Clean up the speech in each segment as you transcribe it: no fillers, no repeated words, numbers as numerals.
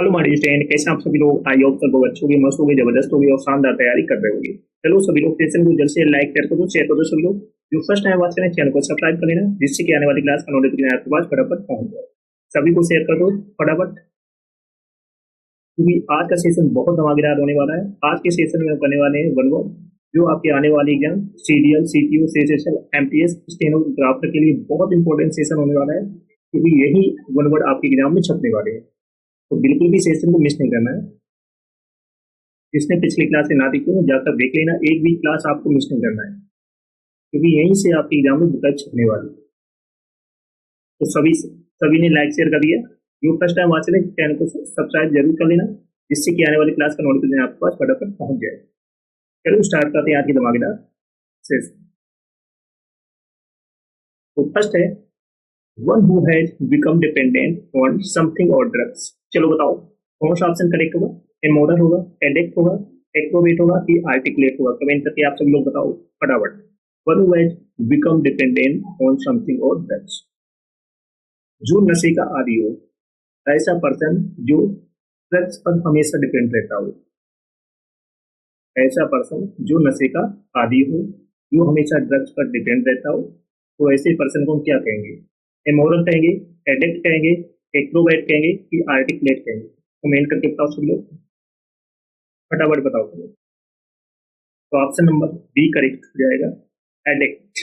Hello my student, कैसे आप सभी लोग। आई होप सब अच्छे होंगे, मस्त होंगे, जबरदस्त होंगे और शानदार तैयारी कर रहे होंगे। चलो सभी लोग सेशन को जल्द से लाइक शेयर कर दो सभी लोग। जो फर्स्ट टाइम वॉच करें चैनल को सब्सक्राइब कर लेना, जिससे कि आने वाली क्लास का नोटिफिकेशन आपके पास फटाफट पहुंच जाए। सभी को शेयर कर दो फटाफट, क्योंकि आज का सेशन बहुत धमाकेदार होने वाला है। आज के सेशन में हम करने वाले हैं वन वर्ड, जो आपके आने वाले exam CDL, CPO, sessional, MTS, stenographer के लिए बहुत इंपॉर्टेंट सेशन होने वाला है, क्योंकि यही वन वर्ड आपके एग्जाम में छपने वाले हैं। तो बिल्कुल भी सेशन को मिस नहीं करना है। जिसने पिछली क्लास से ना देखी हो जाकर देख लेना, एक भी क्लास आपको मिस नहीं करना है, क्योंकि यहीं से आपके एग्जाम में बुक छपने वाली है। तो सभी ने लाइक शेयर कर दिया। जो फर्स्ट टाइम वॉच करें चैनल को सब्सक्राइब जरूर कर लेना, जिससे कि आने वाली क्लास का नोटिफिकेशन आपके पास फटाफट पहुंच जाए। चलो स्टार्ट करते हैं आज की धमाकेदार सेशन। तो फर्स्ट है one who has become dependent on something और ड्रग्स। चलो बताओ कौन सा ऑप्शन करेक्ट होगा। इमोरल होगा, एडिक्ट होगा, एक्रोबेट होगा कि आर्टिकुलेट होगा। कमेंट करके आप सभी लोग बताओ फटाफट। One who has become dependent on something और ड्रग्स, जो नशे का आदी हो, ऐसा पर्सन जो ड्रग्स पर हमेशा डिपेंड रहता हो। ऐसा पर्सन जो नशे का आदी हो, जो हमेशा ड्रग्स पर डिपेंड रहता हो, तो ऐसे पर्सन को हम क्या कहेंगे। इमोरल कहेंगे, एडिक्ट कहेंगे, एक्रोबैट कहेंगे कि आर्टिकुलेट कहेंगे। कमेंट करके बताओ सब लोग फटाफट बताओ सब लोग। तो ऑप्शन नंबर बी करेक्ट हो जाएगा, एडिक्ट।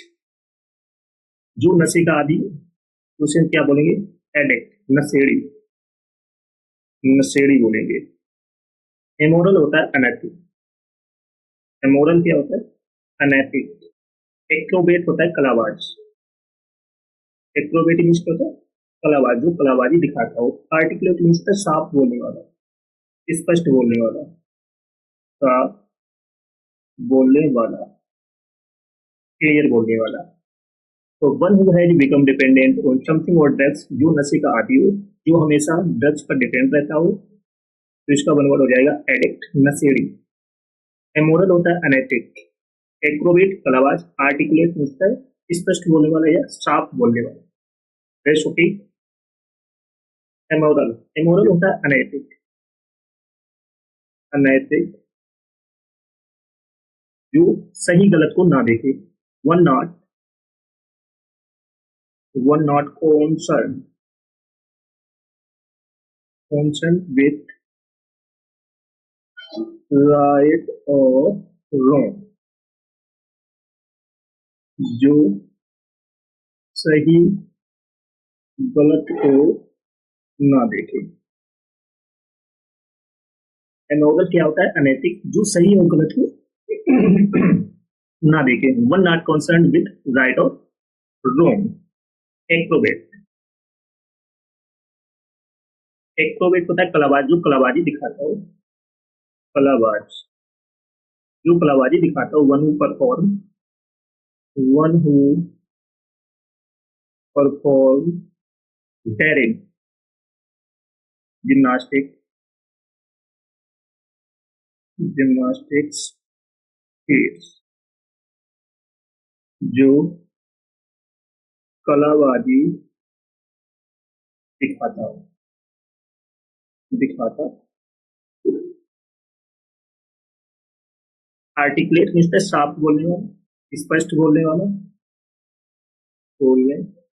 जो नशे का आदी तो उसे हम क्या बोलेंगे, एडिक्ट, नशेड़ी, नशेड़ी बोलेंगे। इमोरल होता है अनैतिक। इमोरल क्या होता है, अनैतिक। एक्रोबेट होता है कलाबाज। एक्रोबेट मीन्स क्या होता है, कलाबाज, जो कलाबाजी दिखाता हो। आर्टिकुलेट मीन्स होता है साफ बोलने वाला, स्पष्ट बोलने वाला, साफ बोलने वाला, क्लियर बोलने वाला। तो one who has become dependent on something और ड्रग्स, जो नशे का आदी हो, जो हमेशा ड्रग्स पर डिपेंड रहता हो, तो इसका वन वर्ड हो जाएगा एडिक्ट, नशेड़ी। इमोरल होता है अनैतिक। एक्रोबेट कलाबाज, आर्टिकुलेट मीन्स है स्पष्ट बोलने वाला या साफ बोलने वाला। Rest okay. इमोरल, इमोरल होता है अनैतिक। अनैतिक जो सही गलत को ना देखे। One not concerned with right or wrong, जो सही गलत को ना देखे। इमोरल क्या होता है, अनैतिक, जो सही और गलत को ना देखे। One not concerned with right और रॉन्ग। एक्रोबेट, एक्रोबेट होता है कलाबाज, जो कलाबाजी दिखाता हो। कलाबाज, जो कलाबाजी दिखाता हो। One who perform daring gymnastics feats, जो कलाबाजी दिखाता। आर्टिकुलेट मीन्स है साफ बोलने वाला, स्पष्ट बोलने वाला, बोलने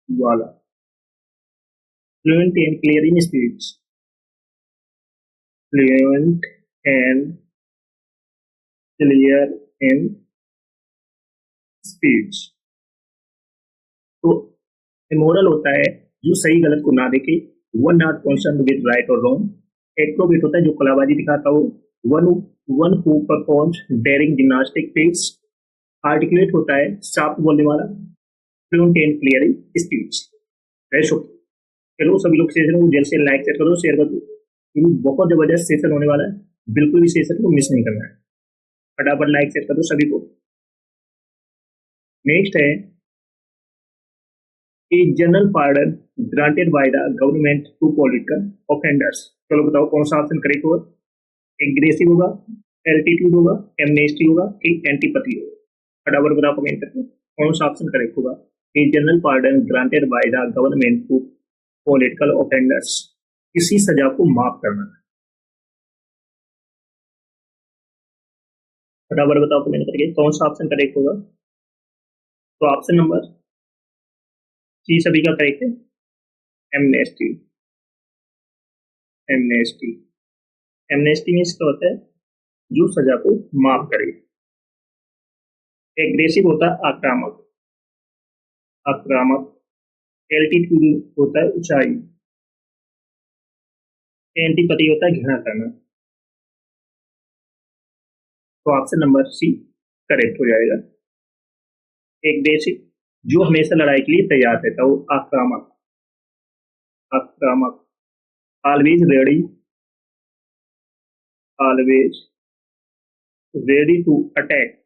वाला। Fluent and clear in speech, fluent and clear in speech. तो इमोरल होता है जो सही गलत को ना देखे। One not concerned with right और रॉन्ग। एक्रोबेट होता है जो कलाबाजी दिखाता हो। One who performs daring gymnastic feats. Articulate होता है साफ बोलने वाला। Fluent and clear in speech. चलो सभी लोग सेशन को जल्द से लाइक करो, शेयर कर दो, क्योंकि बहुत जबरदस्त सेशन होने वाला है। बिल्कुल भी सेशन को मिस नहीं करना है। फटाफट लाइक शेयर कर दो सभी को। नेक्स्ट है a general pardon granted by the government to political offenders। चलो बताओ कौन सा ऑप्शन करेक्ट होगा। एग्रेसिव होगा, एल्टीट्यूड होगा, एमनेस्टी होगा कि एंटीपैथी होगा। फटाफट बताओ कमेंट करके कौन सा ऑप्शन करेक्ट होगा। A general pardon granted by the government to political offenders, किसी सजा को माफ करना। फटाफट बताओ कमेंट करके कौन सा ऑप्शन करेक्ट होगा। तो ऑप्शन नंबर सी सभी का करेक्ट है, एमनेस्टी। एमनेस्टी, एमनेस्टी मीन्स क्या होता है, जो सजा को माफ करे। एग्रेसिव होता है आक्रामक, आक्रामक। एल्टीट्यूड होता है ऊंचाई। एंटीपैथी होता है घृणा करना। तो ऑप्शन नंबर सी करेक्ट हो जाएगा। एग्रेसिव, जो हमेशा लड़ाई के लिए तैयार रहता है, वो आक्रामक। आक्रामक, always ready, always ready to attack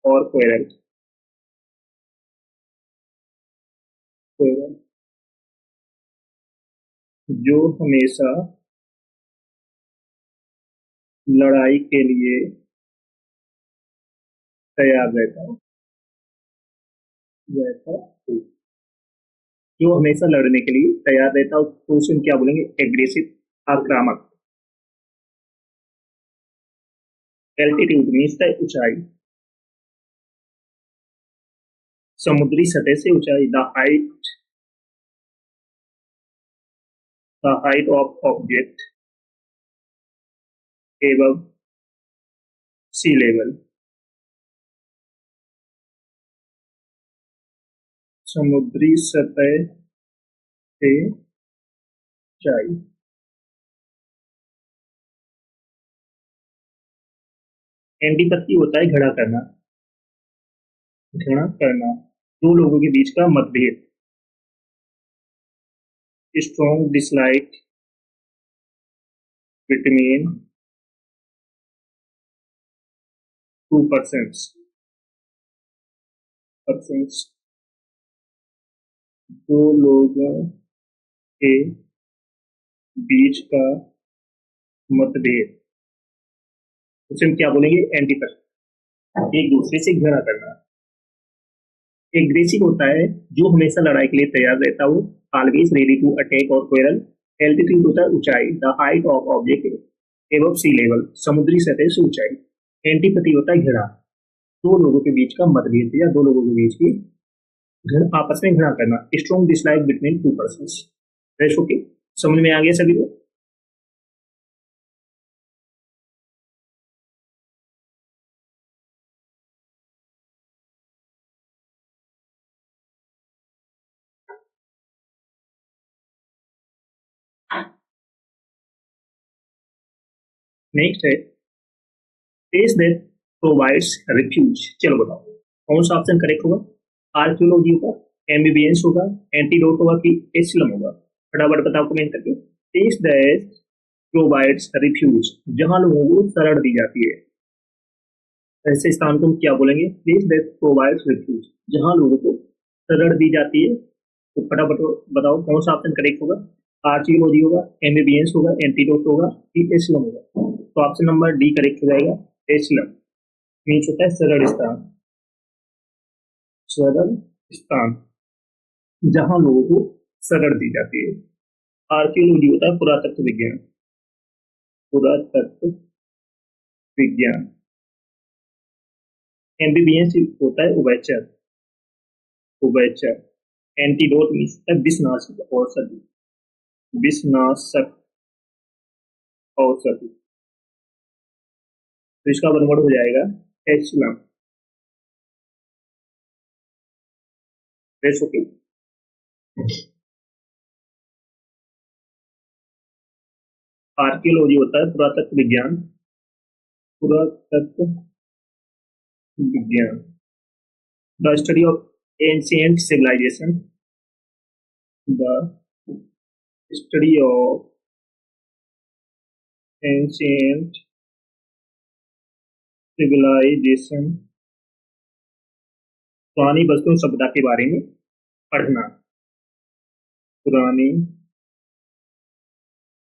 और क्वेरल। क्वेरल, जो हमेशा लड़ाई के लिए तैयार रहता है, रहता है। जो हमेशा लड़ने के लिए तैयार रहता है, तो उसे हम क्या बोलेंगे, एग्रेसिव, आक्रामक। एल्टीट्यूड मीन्स है ऊंचाई, समुद्री सतह से ऊंचाई। The height of object above sea level. समुद्री सतह से ऊंचाई। एंटीपैथी होता है घृणा करना, घृणा करना। दो लोगों के बीच का मतभेद। Strong dislike between two person. दो लोगों के बीच का मतभेद, उसे हम क्या बोलेंगे, एंटीपैथी। एक दूसरे से घृणा करना। एग्रेसिव होता है जो हमेशा लड़ाई के लिए तैयार रहता हो, ऑलवेज रेडी टू अटैक और क्वेरल। एल्टीट्यूड होता है ऊंचाई, the height of object above sea level, समुद्री सतह से ऊंचाई। एंटीपैथी होता है घृणा, दो लोगों के बीच का मतभेद या दो लोगों के बीच की आपस में घृणा करना। Strong dislike between two person. Okay, समझ में आ गया सभी को। नेक्स्ट है प्लेस दैट प्रोवाइड्स रिफ्यूज। चलो बताओ कौन सा ऑप्शन करेक्ट होगा। आर्कियोलॉजी होगा, एमबीबीएस होगा, एंटीडोट होगा कि एसिलम होगा। फटाफट बताओ कमेंट करके। प्लेस दैट प्रोवाइड्स रिफ्यूज, जहां लोगों को शरण दी जाती है, ऐसे स्थान को हम क्या बोलेंगे, प्लेस दैट प्रोवाइड्स रिफ्यूज, जहां लोगों को शरण दी जाती है। तो फटाफट बताओ कौन सा ऑप्शन करेक्ट होगा। आर्कियोलॉजी होगा, एमबीबीएस होगा, एंटीडोट होगा कि एसिलम होगा। तो ऑप्शन नंबर डी करेक्ट हो जाएगा, एसिलम। मीन्स होता है सरल स्थान, सरल स्थान जहां लोगों को शरण दी जाती है। आर्कियोलॉजी होता है पुरातत्व विज्ञान, पुरातत्व विज्ञान। एमबीबीएस होता है उभयचर, उभयचर। एंटीडोट मीन्स है विषनाशक औषधि, विषनाशक औषधि। तो इसका बनवर्ड हो जाएगा एसिलम। ओके, आर्कियोलॉजी होता है पुरातत्व विज्ञान, पुरातत्व विज्ञान। The study of ancient civilisation, the study of ancient civilisation, पुरानी वस्तु सभ्यता के बारे में पढ़ना। पुरानी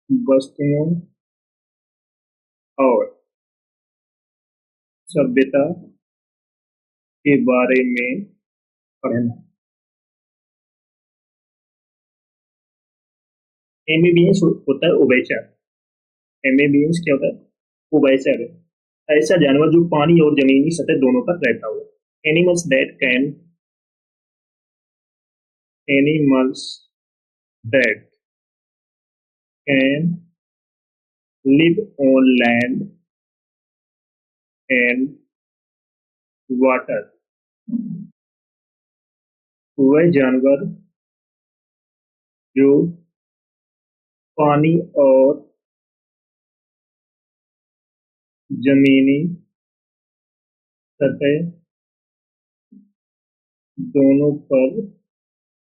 वस्तुओं और सभ्यता के बारे में पढ़ना। एमबीबीएस होता है उभयचर। एमबीबीएस क्या होता है, उभयचर। ऐसा जानवर जो पानी और जमीनी सतह दोनों पर रहता हो। Animals that can animals that can live on land and water. वह जानवर जो पानी और जमीनी सतह दोनों पर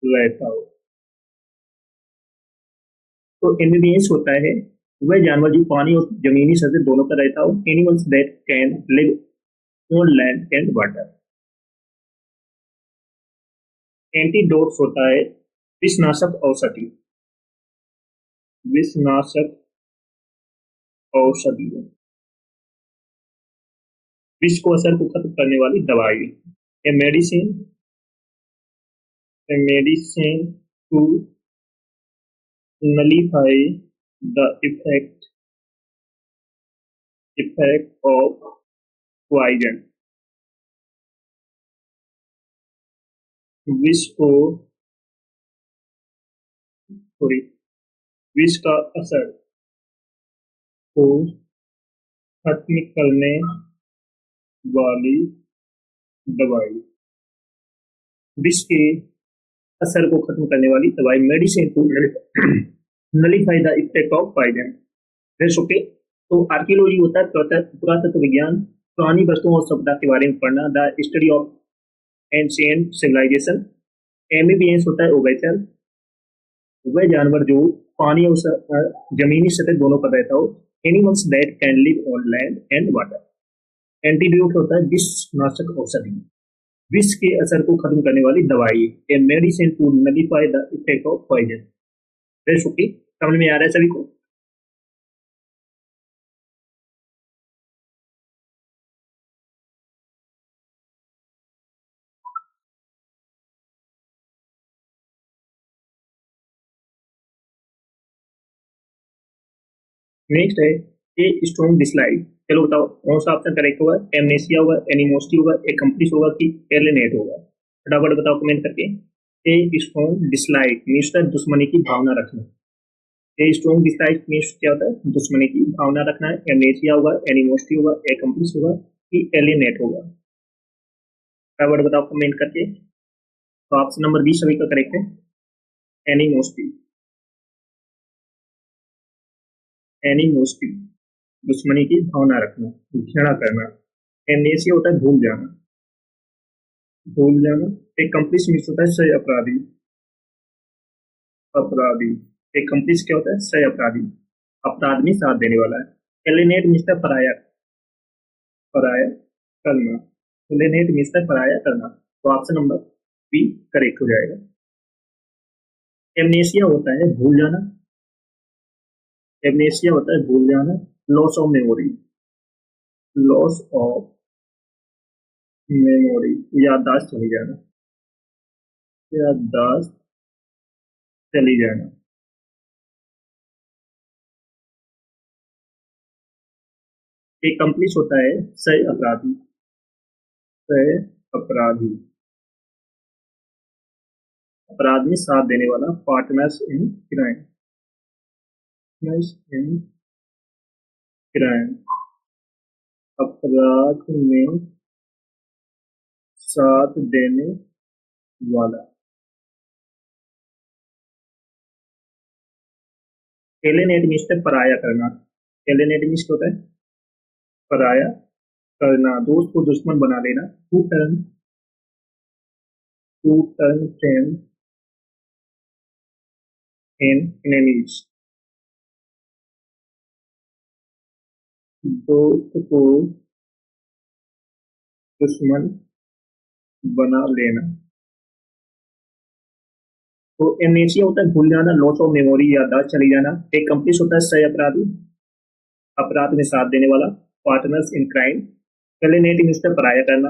रहता हो। तो एम्फीबियंस होता है वह जानवर जो पानी और जमीनी सतह दोनों पर रहता हो। Animals that can live on land and water. Antidotes होता है विषनाशक औषधि। विषनाशक औषधि, विष को असर को खत्म करने वाली दवाई। A medicine, a medicine to nullify the effect of poison। विष को सॉरी विष का असर को खत्म करने वाली दवाई। विष के असर को खत्म करने वाली दवाई, medicine to nullify the effect of poison. Okay, तो आर्कियोलॉजी होता है पुरातत्व विज्ञान, पुरानी वस्तुओं और सभ्यता के बारे में पढ़ना, the study of ancient civilisation. Amphibians होता है ओभयचर, वह जानवर जो पानी और जमीनी सतह दोनों पर रहता हो। Animals that can live on land and water. Antidote होता है विषनाशक औषधि, विष के असर को खत्म करने वाली दवाई। A medicine to nullify the effect of poison. Okay, समझ में आ रहा है सभी को? नेक्स्ट है ए स्ट्रॉन्ग डिसलाइक। चलो बताओ कौन सा ऑप्शन करेक्ट होगा? एमनेसिया होगा, एनिमोसिटी होगा, एकम्प्लिस होगा कि एलिनेट होगा? फटाफट बताओ कमेंट करके। ए स्ट्रॉन्ग डिसलाइक मीन्स दुश्मनी की भावना रखना। ए स्ट्रॉन्ग डिसलाइक मीन्स क्या होता है? दुश्मनी की भावना रखना है। एमनेसिया होगा, एनिमोसिटी होगा, एकम्प्लिस होगा कि एलिनेट होगा? फटाफट बताओ कमेंट करके। तो ऑप्शन नंबर 20 सभी का करेक्ट है, एनिमोसिटी। एनिमोसिटी दुश्मनी की भावना रखना, घृणा करना। एमनेसिया होता है भूल जाना, भूल जाना। एकम्प्लिस मीन्स होता है सह अपराधी, अपराधी। एकम्प्लिस क्या होता है? सह अपराधी, अपराध में साथ देने वाला है। एलिनेट मीन्स है पराया, पराया करना। एलिनेट मीन्स है पराया करना। तो ऑप्शन नंबर बी करेक्ट हो जाएगा। एमनेसिया होता है भूल जाना, एमनेसिया होता है भूल जाना। Loss of memory, loss of memory, याददाश्त चली जाना, याददाश्त चली जाना। एकम्प्लिस होता है सह अपराधी, सह अपराधी, अपराध में साथ देने वाला। Partners in crime, partners in crime, अपराध में साथ देने वाला। एलिनेट मीन्स है पराया करना। एलिनेट मीन्स क्या होता है? पराया करना, दोस्त को दुश्मन बना लेना। To turn friend in enemies, दोस्त को दुश्मन बना लेना। तो एमनेसिया होता है भूल जाना, लॉस ऑफ मेमोरी याददाश्त चली जाना। एकम्प्लिस होता है सह अपराधी, अपराध में साथ देने वाला। Partners in crime, alienate means पराया करना,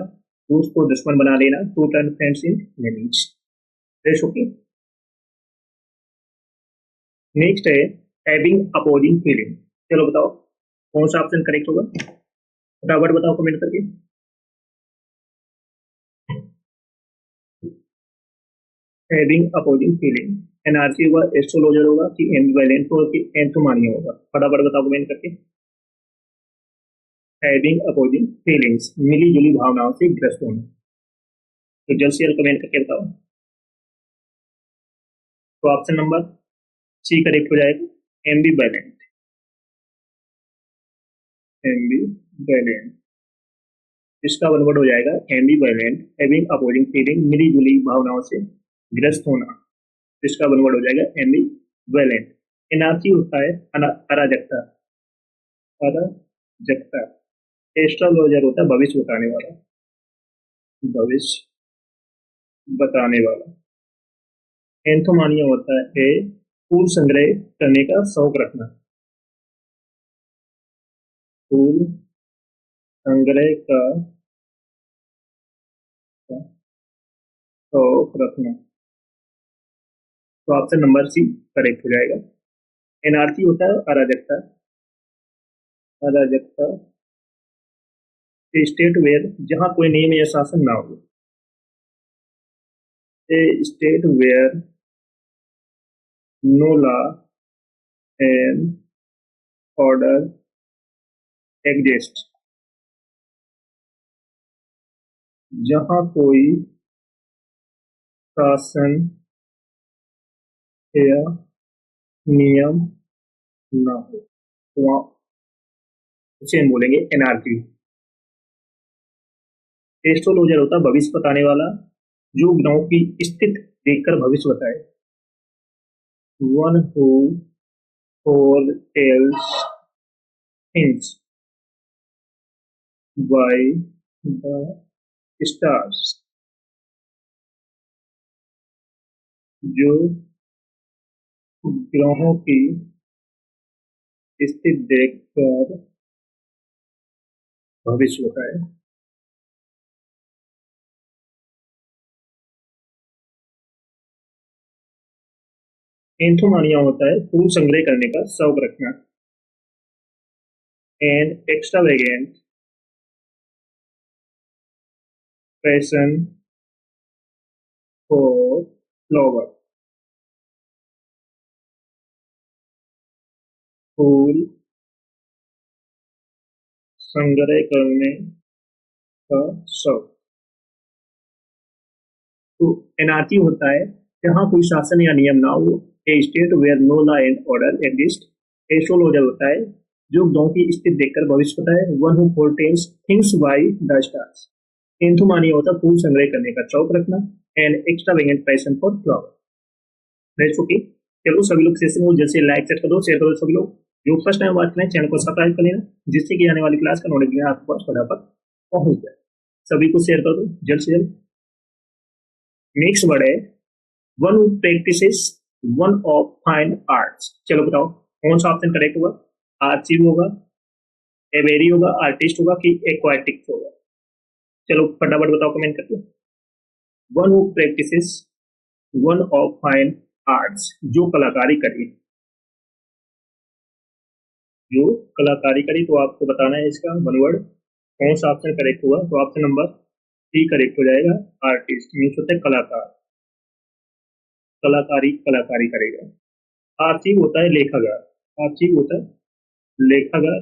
दोस्त को दुश्मन बना लेना। To turn friends in enemies. Okay, next है हैविंग अपोजिंग फीलिंग। चलो बताओ कौन सा ऑप्शन करेक्ट होगा? फटाफट बताओ कमेंट करके। हैविंग अपोजिंग फीलिंग, एनआरसी होगा, एस्ट्रोलॉजर होगा कि एम्बिवेलेंट होगा कि एंथोमानिया होगा? फटाफट बताओ कमेंट करके। हैविंग अपोजिंग फीलिंग्स, मिली जुली भावनाओं से ग्रस्त होना। तो जल्द से जल्द कमेंट करके बताओ। तो ऑप्शन नंबर सी करेक्ट हो जाएगा, एम्बिवेलेंट। एम्बिवेलेंट, इसका वन वर्ड हो जाएगा एम्बिवेलेंट, हैविंग अपोजिंग फीलिंग, मिली जुली भावनाओं से ग्रस्त होना। इसका वन वर्ड हो जाएगा एम्बिवेलेंट। एनआरसी होता है अराजकता। अराजकता। एस्ट्रोलॉजर होता है भविष्य बताने वाला। भविष्य बताने वाला। एंथोमानिया होता है पूर्व संग्रह करने का शौक रखना। पूर्व संग्रह का शौक रखना। तो ऑप्शन नंबर सी करेक्ट हो जाएगा। एनआरसी होता है अराजकता। अराजकता, स्टेट वेयर जहां कोई नियम या शासन ना हो। A state where no law and order exist, जहां कोई शासन या नियम ना हो, तो वहाँ उसे हम बोलेंगे एनआरकी। एस्ट्रोलॉजर होता है भविष्य बताने वाला, जो ग्रहों की स्थिति देखकर भविष्य बताए। One who foretells things by the stars, जो ग्रहों की स्थिति देखकर भविष्य बताए। एंथोमानिया होता है पूर्व संग्रह करने का शौक रखना। An extravagant passion for flower, फूल संग्रह करने का शौक। तो एनआरकी होता है जहां कोई शासन या नियम ना हो। A state where no law and order exist. Astrologer होता है जो ग्रहों की स्थिति देखकर भविष्य पता है। One who foretells things by the stars. Anthomania होता है फूल संग्रह करने का शौक रखना। And extravagant passion for flower. Next okay, चलो सभी लोग सेशन को जैसे लाइक सेट कर दो, शेयर कर दो। सभी लोग जो फर्स्ट टाइम बात करें चैनल को सब्सक्राइब कर लेना, जिससे कि आने वाली क्लास का नोटिफिकेशन आपके पास फटाफट पहुंच जाए। सभी को शेयर कर दो जल्द से जल्द। नेक्स्ट वर्ड है one who practices one of fine arts. चलो बताओ कौन सा ऑप्शन करेक्ट होगा? आर्चिव होगा, एवेरी होगा, आर्टिस्ट होगा कि एक्वाटिक होगा? चलो फटाफट बताओ कमेंट करके। One who practices one of fine arts, जो कलाकारी करी। जो कलाकारी करी, तो आपको बताना है इसका वन वर्ड कौन सा ऑप्शन करेक्ट होगा। तो ऑप्शन नंबर सी करेक्ट हो जाएगा। आर्टिस्ट मीन्स होता है कलाकार। कलाकारी कलाकारी करेगा। आर्चिव होता है लेखागार। आर्चिव होता है लेखागार।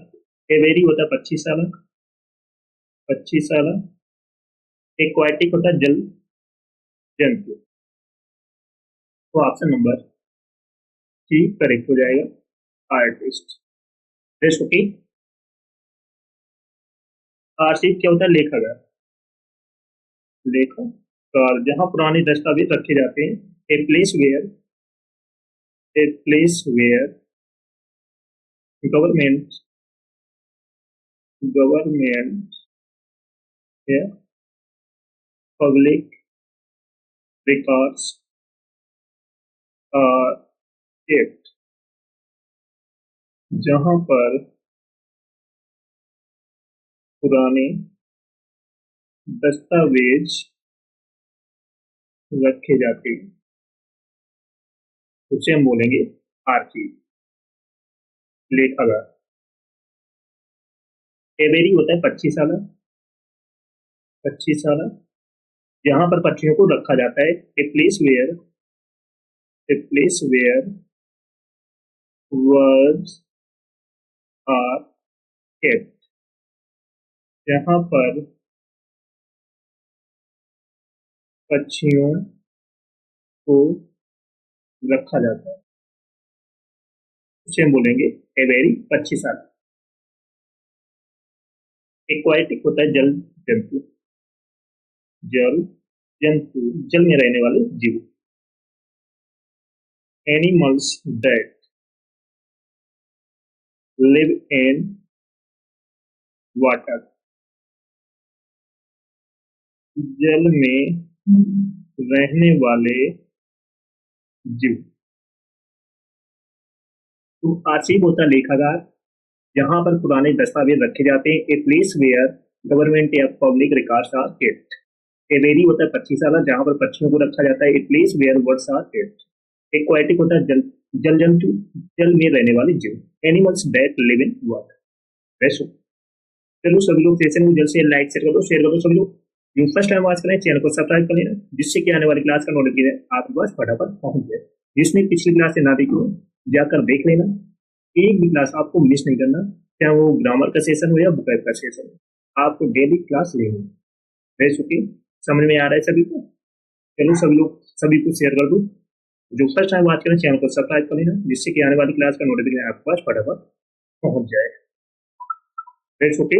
एवेरी होता है 25 साल। 25 साल। एक्वाटिक होता है जल जंतु। तो ऑप्शन नंबर सी करेक्ट हो जाएगा, आर्टिस्ट। नेक्स्ट ओके, आर्चिव क्या होता है? लेखागार। लेखाकार जहां पुराने दस्तावेज रखे जाते हैं। A place where, a place where government government या पब्लिक रिकॉर्ड्स आर केप्ट, जहां पर पुराने दस्तावेज रखे जाते हैं, उसे हम बोलेंगे आर्ची। लेखागार। एवेरी होता है 25 साल, 25 साल जहां पर पक्षियों को रखा जाता है। A place where words are kept, जहां पर पक्षियों को रखा जाता है उसे हम बोलेंगे एवेरी 25 साल। एक्वाटिक होता है जल जंतु, जल जंतु जल में रहने वाले जीव। Animals that live in water, जल में रहने वाले जीव। तो आर्शीव होता है लेखागार, जहां पर पुराने दस्तावेज रखे जाते हैं। ए प्लेस वेयर गवर्नमेंट या public records are kept. Aviary होता है 25 साल, जहां पर पक्षियों को रखा जाता है। A place where words are kept. Aquatic होता है जल जंतु जल में रहने वाले जीव। Animals that live in water. वैसे चलो सभी लोग सेशन को जल्द से लाइक शेयर कर दो सभी लोग। जो फर्स्ट टाइम वॉच करें चैनल को सब्सक्राइब कर लेना, जिससे कि आने वाली क्लास का नोटिफिकेशन आपके पास फटाफट पहुंच जाए। जिसने पिछली क्लास से ना देखी हो जाकर देख लेना, एक भी क्लास आपको मिस नहीं करना, चाहे वो ग्रामर का सेशन हो या बुक का सेशन हो, आपको डेली क्लास लेनी है। ओके, समझ में आ रहा है सभी को? चलो सभी लोग सभी को शेयर कर दो। जो फर्स्ट टाइम वॉच करें चैनल को सब्सक्राइब कर लेना, जिससे कि आने वाली क्लास का नोटिफिकेशन आपके पास फटाफट पहुंच जाए। ओके।